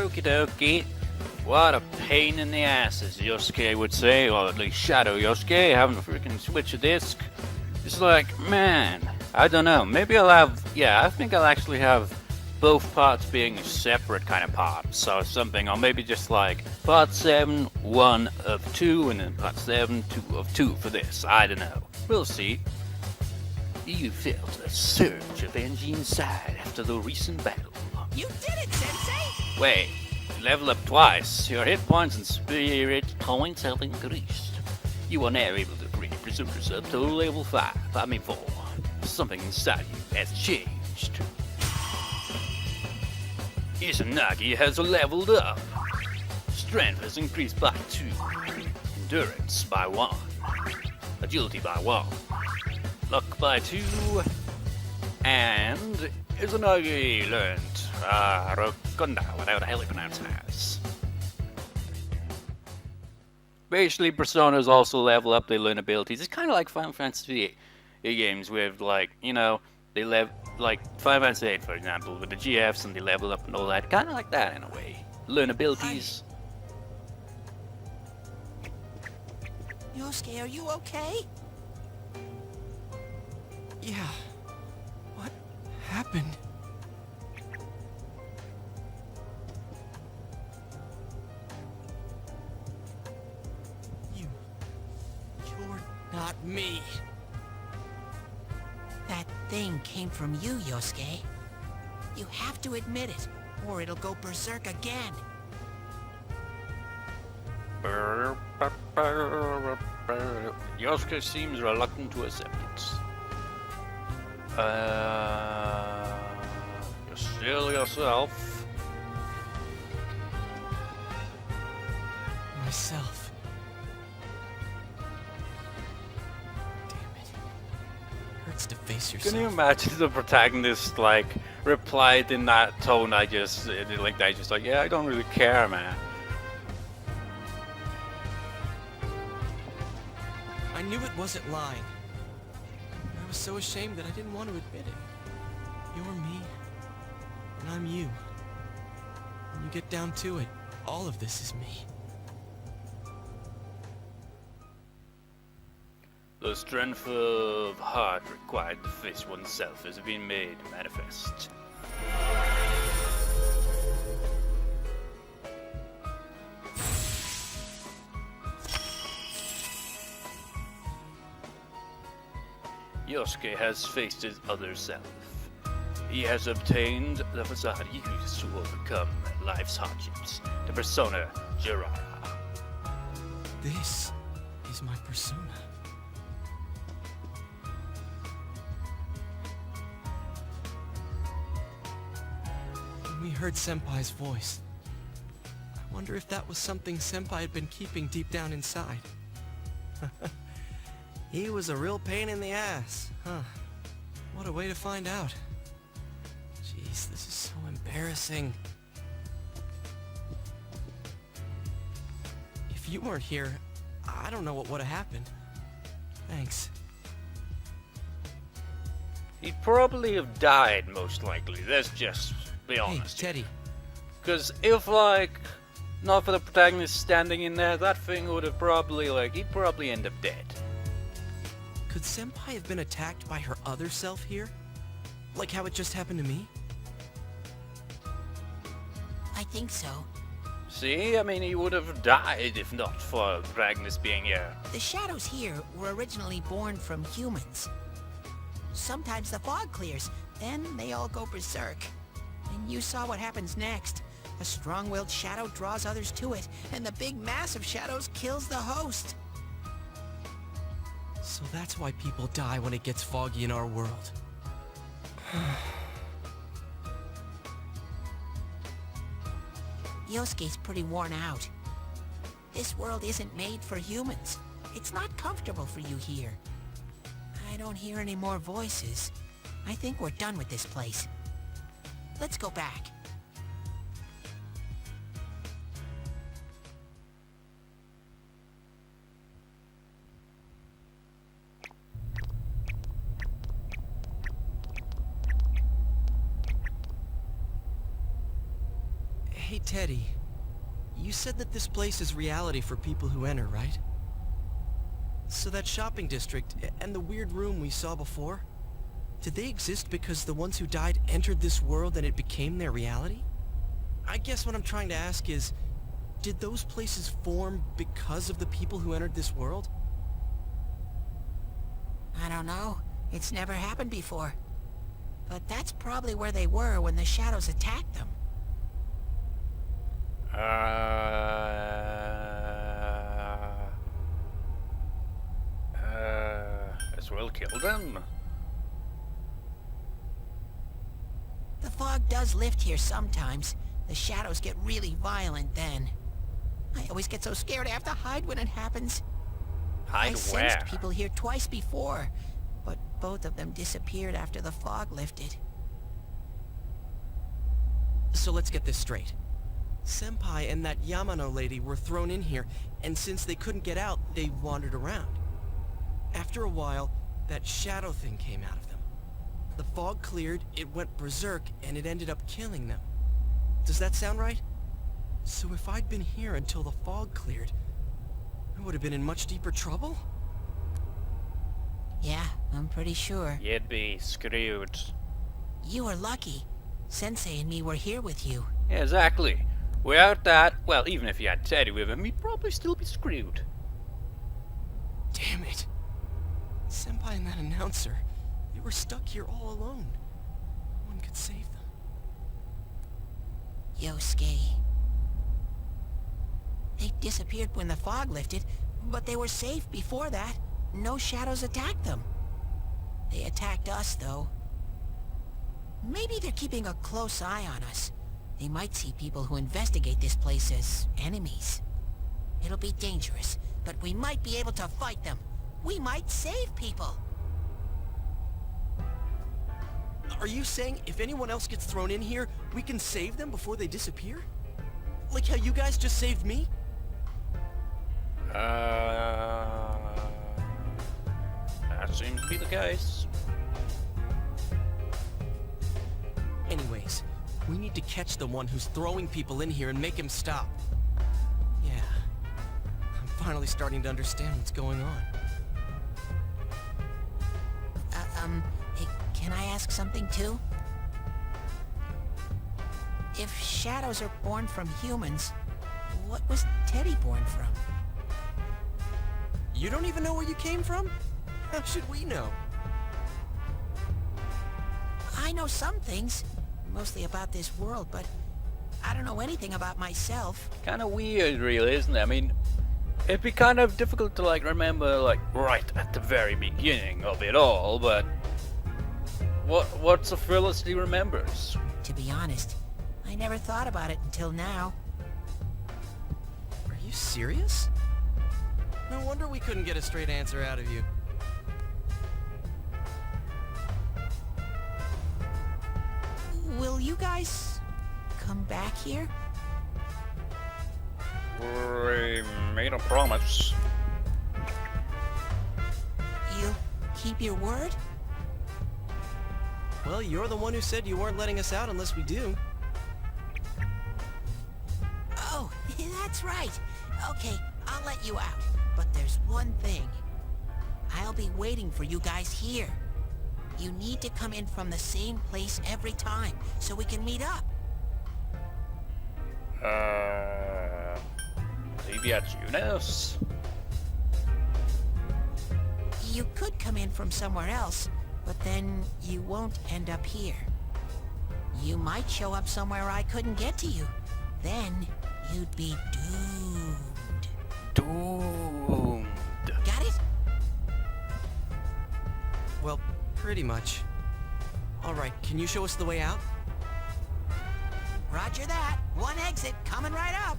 Okie dokie. What a pain in the ass, as Yosuke would say, or at least Shadow Yosuke, having to freaking switch a disc. It's like, man, I don't know. Maybe I think I'll actually have both parts being separate kind of parts or something, or maybe just like part 7, 1 of 2, and then part 7, 2 of 2 for this. I don't know. We'll see. You felt a surge of energy inside after the recent battle. You did it, Sensei! Wait, level up twice. Your hit points and spirit points have increased. You are now able to presume yourself to level 4. Something inside you has changed. Izanagi has leveled up. Strength has increased by 2. Endurance by 1. Agility by 1. Luck by 2. And Izanagi learned Rokunda, whatever the hell it pronounced as. Basically, personas also level up, they learn abilities. It's kind of like Final Fantasy games with, like, you know, they level, like Final Fantasy 8, for example, with the GFs and they level up and all that. Kind of like that in a way. Learn abilities. Yosuke, are you okay? Yeah. What happened? You're not me. That thing came from you, Yosuke. You have to admit it, or it'll go berserk again. Yosuke seems reluctant to accept it. You're still yourself. Myself. Damn it. Hurts to face yourself. Can you imagine the protagonist, like, replied in that tone I just, like, yeah, I don't really care, man. I knew it wasn't lying. I was so ashamed that I didn't want to admit it. You're me, and I'm you. When you get down to it, all of this is me. The strength of heart required to face oneself has been made manifest. Yosuke has faced his other self. He has obtained the facade used to overcome life's hardships, the persona Jiraiya. This is my persona. When we heard Senpai's voice, I wonder if that was something Senpai had been keeping deep down inside. He was a real pain in the ass, huh? What a way to find out. Jeez, this is so embarrassing. If you weren't here, I don't know what would have happened. Thanks. He'd probably have died, most likely. Let's just be honest. Hey, Teddy. Because if, like, not for the protagonist standing in there, that thing would have probably, like, he'd probably end up dead. Could Senpai have been attacked by her other self here? Like how it just happened to me? I think so. See, I mean, he would have died if not for the protagonist being here. The shadows here were originally born from humans. Sometimes the fog clears, then they all go berserk. And you saw what happens next. A strong-willed shadow draws others to it, and the big mass of shadows kills the host. So that's why people die when it gets foggy in our world. Yosuke's pretty worn out. This world isn't made for humans. It's not comfortable for you here. I don't hear any more voices. I think we're done with this place. Let's go back. Hey, Teddy. You said that this place is reality for people who enter, right? So that shopping district and the weird room we saw before, did they exist because the ones who died entered this world and it became their reality? I guess what I'm trying to ask is, did those places form because of the people who entered this world? I don't know. It's never happened before. But that's probably where they were when the shadows attacked them. As well kill them. The fog does lift here sometimes. The shadows get really violent then. I always get so scared I have to hide when it happens. Hide I where? sensed people here twice before, but both of them disappeared after the fog lifted. So let's get this straight. Senpai and that Yamano lady were thrown in here, and since they couldn't get out, they wandered around. After a while, that shadow thing came out of them. The fog cleared, it went berserk, and it ended up killing them. Does that sound right? So if I'd been here until the fog cleared, I would have been in much deeper trouble? Yeah, I'm pretty sure. You'd be screwed. You were lucky. Sensei and me were here with you. Yeah, exactly. Without that, well, even if you had Teddy with him, he'd probably still be screwed. Damn it. Senpai and that announcer, they were stuck here all alone. No one could save them. Yosuke. They disappeared when the fog lifted, but they were safe before that. No shadows attacked them. They attacked us, though. Maybe they're keeping a close eye on us. They might see people who investigate this place as enemies. It'll be dangerous, but we might be able to fight them. We might save people. Are you saying if anyone else gets thrown in here, we can save them before they disappear? Like how you guys just saved me? That seems to be the case. Anyways, we need to catch the one who's throwing people in here and make him stop. Yeah, I'm finally starting to understand what's going on. Hey, can I ask something too? If shadows are born from humans, what was Teddy born from? You don't even know where you came from? How should we know? I know some things, mostly about this world, but I don't know anything about myself. Kind of weird, really, isn't it? I mean, it'd be kind of difficult to, like, remember, like, right at the very beginning of it all, but what's a fearlessly remembers? To be honest, I never thought about it until now. Are you serious? No wonder we couldn't get a straight answer out of you. Will you guys come back here? We made a promise. You'll keep your word? Well, you're the one who said you weren't letting us out unless we do. Oh, that's right. Okay, I'll let you out. But there's one thing. I'll be waiting for you guys here. You need to come in from the same place every time, so we can meet up. Maybe at Eunice? You could come in from somewhere else, but then you won't end up here. You might show up somewhere I couldn't get to you. Then you'd be doomed. Doomed. Got it? Well, pretty much. Alright, can you show us the way out? Roger that. One exit coming right up.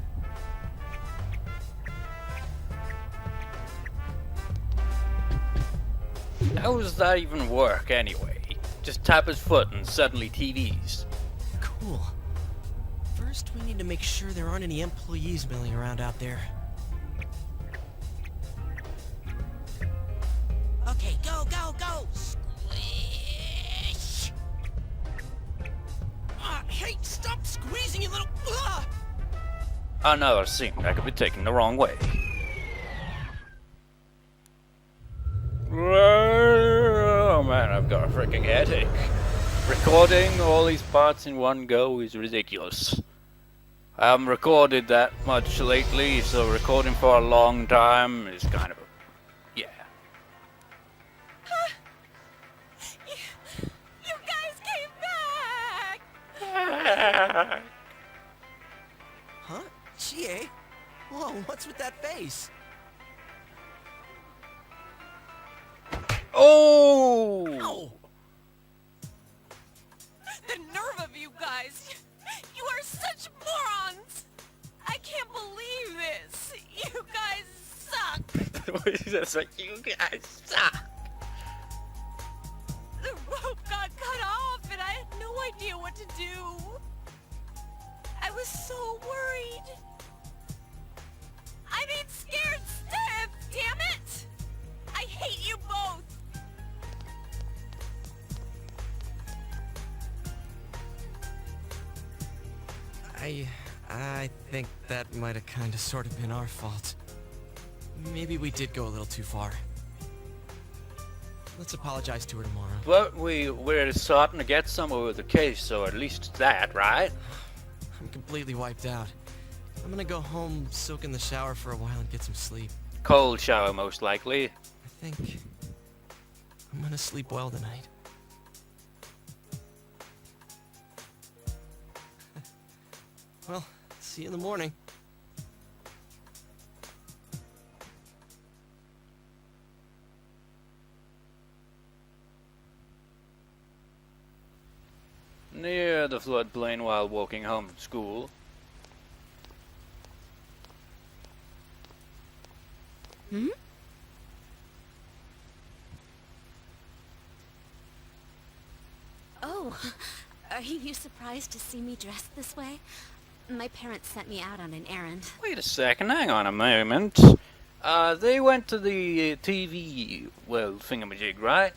How does that even work, anyway? Just tap his foot and suddenly TVs. Cool. First, we need to make sure there aren't any employees milling around out there. Okay, go, go, go! Squish! Hey, stop squeezing, you little... Another scene that could be taken the wrong way. Oh man, I've got a freaking headache. Recording all these parts in one go is ridiculous. I haven't recorded that much lately, so recording for a long time is kind of a... yeah. You guys came back! Huh? Chie? Whoa, what's with that face? Oh! Ow! The nerve of you guys! You are such morons! I can't believe this! You guys suck! That's like, you guys suck. The rope got cut off and I had no idea what to do. I was so worried. I mean scared stiff, damn it! I hate you both! I think that might have kind of sort of been our fault. Maybe we did go a little too far. Let's apologize to her tomorrow. But we're starting to get somewhere with the case, so at least that, right? I'm completely wiped out. I'm gonna go home, soak in the shower for a while and get some sleep. Cold shower, most likely. I think I'm gonna sleep well tonight. Well, see you in the morning. Near the floodplain while walking home from school. Hmm? Oh, are you surprised to see me dressed this way? My parents sent me out on an errand. Wait a second, hang on a moment. They went to the TV, well, thingamajig, right?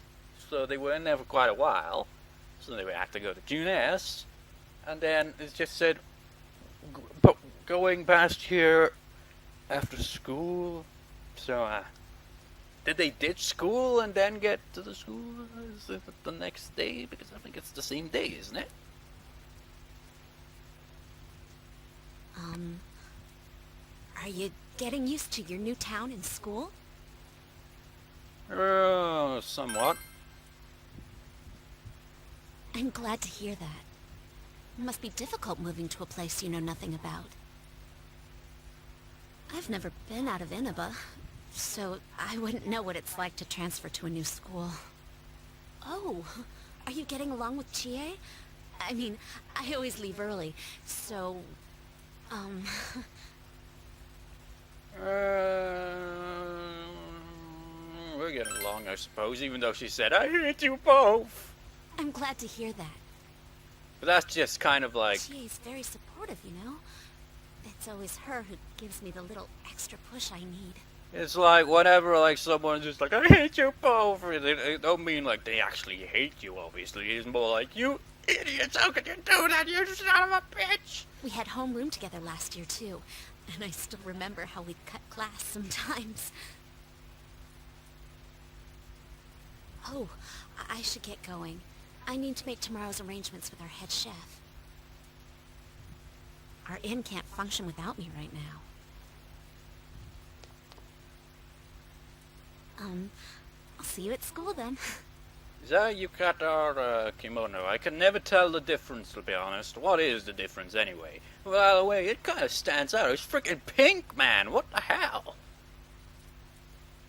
So they were in there for quite a while. So they would have to go to June S. And then it just said, going past here after school. So, did they ditch school and then get to the school? Is it the next day? Because I think it's the same day, isn't it? Are you getting used to your new town and school? Somewhat. I'm glad to hear that. It must be difficult moving to a place you know nothing about. I've never been out of Inaba, so I wouldn't know what it's like to transfer to a new school. Oh, are you getting along with Chie? I mean, I always leave early, so... We're getting along, I suppose, even though she said, I hate you both. I'm glad to hear that. But that's just kind of like... Chie's very supportive, you know? It's always her who gives me the little extra push I need. It's like whenever like someone's just like, I hate you both. They don't mean like they actually hate you, obviously. It's more like, you idiots, how could you do that, you son of a bitch? We had homeroom together last year, too. And I still remember how we'd cut class sometimes. Oh, I should get going. I need to make tomorrow's arrangements with our head chef. Our inn can't function without me right now. I'll see you at school then. Is that yukata or kimono? I can never tell the difference, to be honest. What is the difference anyway? By the way, it kind of stands out. It's freaking pink, man. What the hell?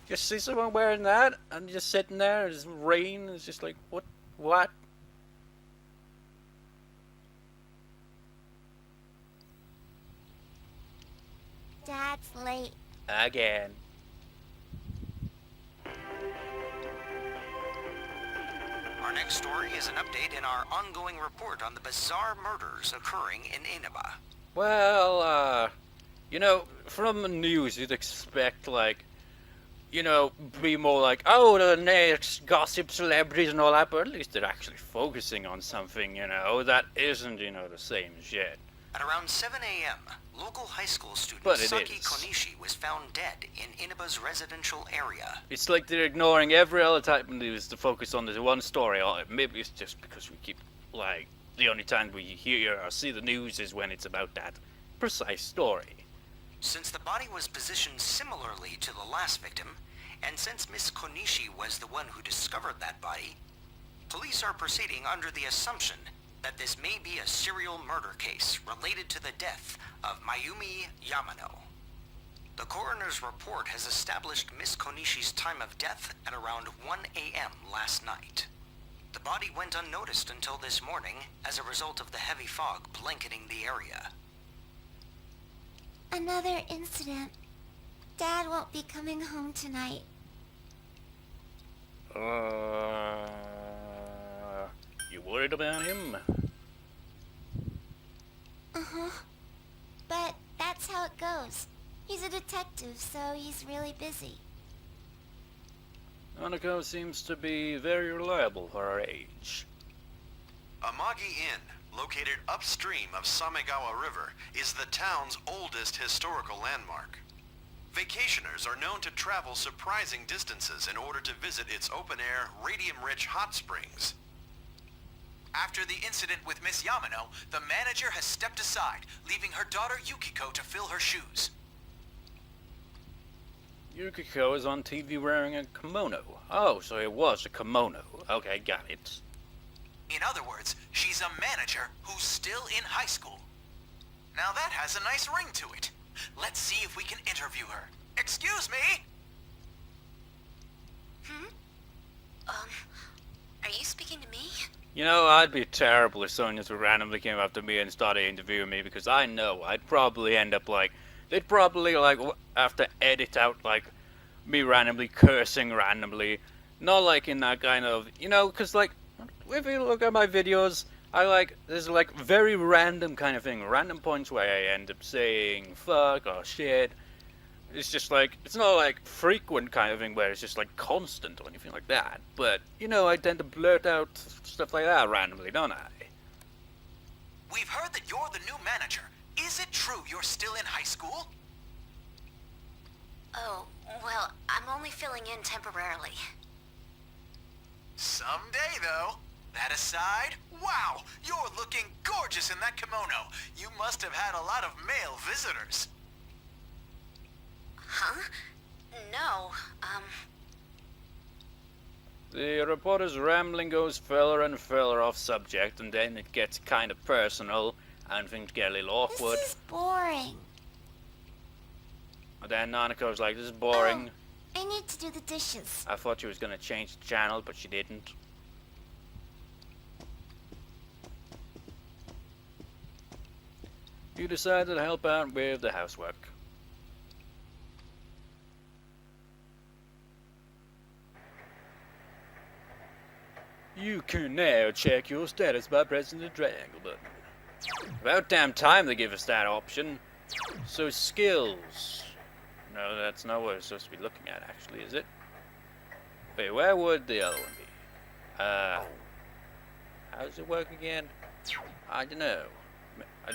Just see someone wearing that and just sitting there, it's rain, it's just like, what? What? Dad's late. Again. Our next story is an update in our ongoing report on the bizarre murders occurring in Inaba. Well, you know, from the news you'd expect, like, you know, be more like, oh, the next gossip celebrities and all that, but at least they're actually focusing on something, you know, that isn't, you know, the same shit. At around 7 a.m., local high school student But it Saki is. Konishi was found dead in Inaba's residential area. It's like they're ignoring every other type of news to focus on this one story. Or maybe it's just because we keep, like, the only time we hear or see the news is when it's about that precise story. Since the body was positioned similarly to the last victim, and since Miss Konishi was the one who discovered that body, police are proceeding under the assumption that this may be a serial murder case related to the death of Mayumi Yamano. The coroner's report has established Miss Konishi's time of death at around 1 a.m. last night. The body went unnoticed until this morning as a result of the heavy fog blanketing the area. Another incident. Dad won't be coming home tonight. You worried about him? Uh-huh. But that's how it goes. He's a detective, so he's really busy. Hanako seems to be very reliable for her age. Amagi Inn, located upstream of Samegawa River, is the town's oldest historical landmark. Vacationers are known to travel surprising distances in order to visit its open-air, radium-rich hot springs. After the incident with Miss Yamano, the manager has stepped aside, leaving her daughter Yukiko to fill her shoes. Yukiko is on TV wearing a kimono. Oh, so it was a kimono. Okay, got it. In other words, she's a manager who's still in high school. Now that has a nice ring to it. Let's see if we can interview her. Excuse me? Are you speaking to me? You know, I'd be terrible if someone just randomly came up to me and started interviewing me, because I know I'd probably end up like, they'd probably like have to edit out like me randomly cursing randomly, not like in that kind of, you know, because like if you look at my videos, I like there's like very random kind of thing, random points where I end up saying fuck or shit. It's just like, it's not like frequent kind of thing where it's just like constant or anything like that. But, you know, I tend to blurt out stuff like that randomly, don't I? We've heard that you're the new manager. Is it true you're still in high school? Oh, well, I'm only filling in temporarily. Someday, though. That aside, wow, you're looking gorgeous in that kimono. You must have had a lot of male visitors. Huh? No, The reporter's rambling goes further and further off subject, and then it gets kind of personal, and things get a little awkward. This is boring. And then Nanako's like, this is boring. Oh, I need to do the dishes. I thought she was gonna change the channel, but she didn't. You decided to help out with the housework. You can now check your status by pressing the triangle button. About damn time they give us that option. So skills. No, that's not what we're supposed to be looking at actually, is it? Wait, where would the other one be? How does it work again? I don't know.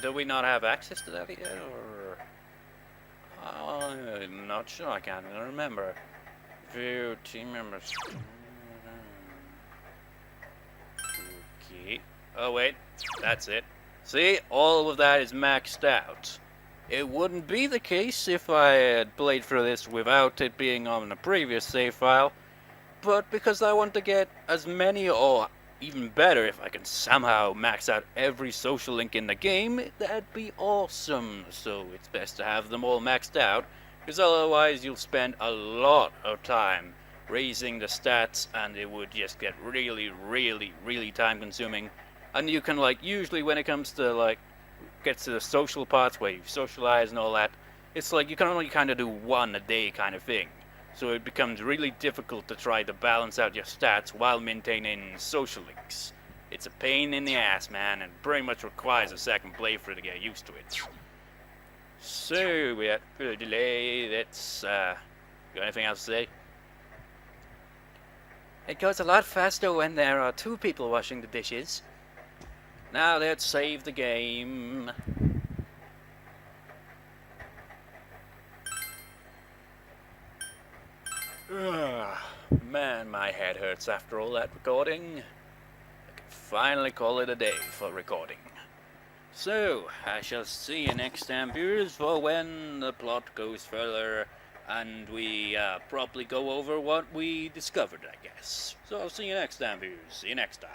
Do we not have access to that yet, or? I'm not sure, I can't even remember. View team members. Okay. Oh wait, that's it. See, all of that is maxed out. It wouldn't be the case if I had played through this without it being on a previous save file, but because I want to get as many, or even better if I can somehow max out every social link in the game, that'd be awesome. So it's best to have them all maxed out, because otherwise you'll spend a lot of time raising the stats and it would just get really, really, really time consuming. And you can like, usually when it comes to like, gets to the social parts where you socialize and all that, it's like you can only kind of do one a day kind of thing. So it becomes really difficult to try to balance out your stats while maintaining social links. It's a pain in the ass, man, and pretty much requires a second playthrough to get used to it. So, without further delay, let's, got anything else to say? It goes a lot faster when there are two people washing the dishes. Now let's save the game. man, my head hurts after all that recording. I can finally call it a day for recording. So, I shall see you next time, viewers, for when the plot goes further and we properly go over what we discovered, I guess. So I'll see you next time, viewers. See you next time.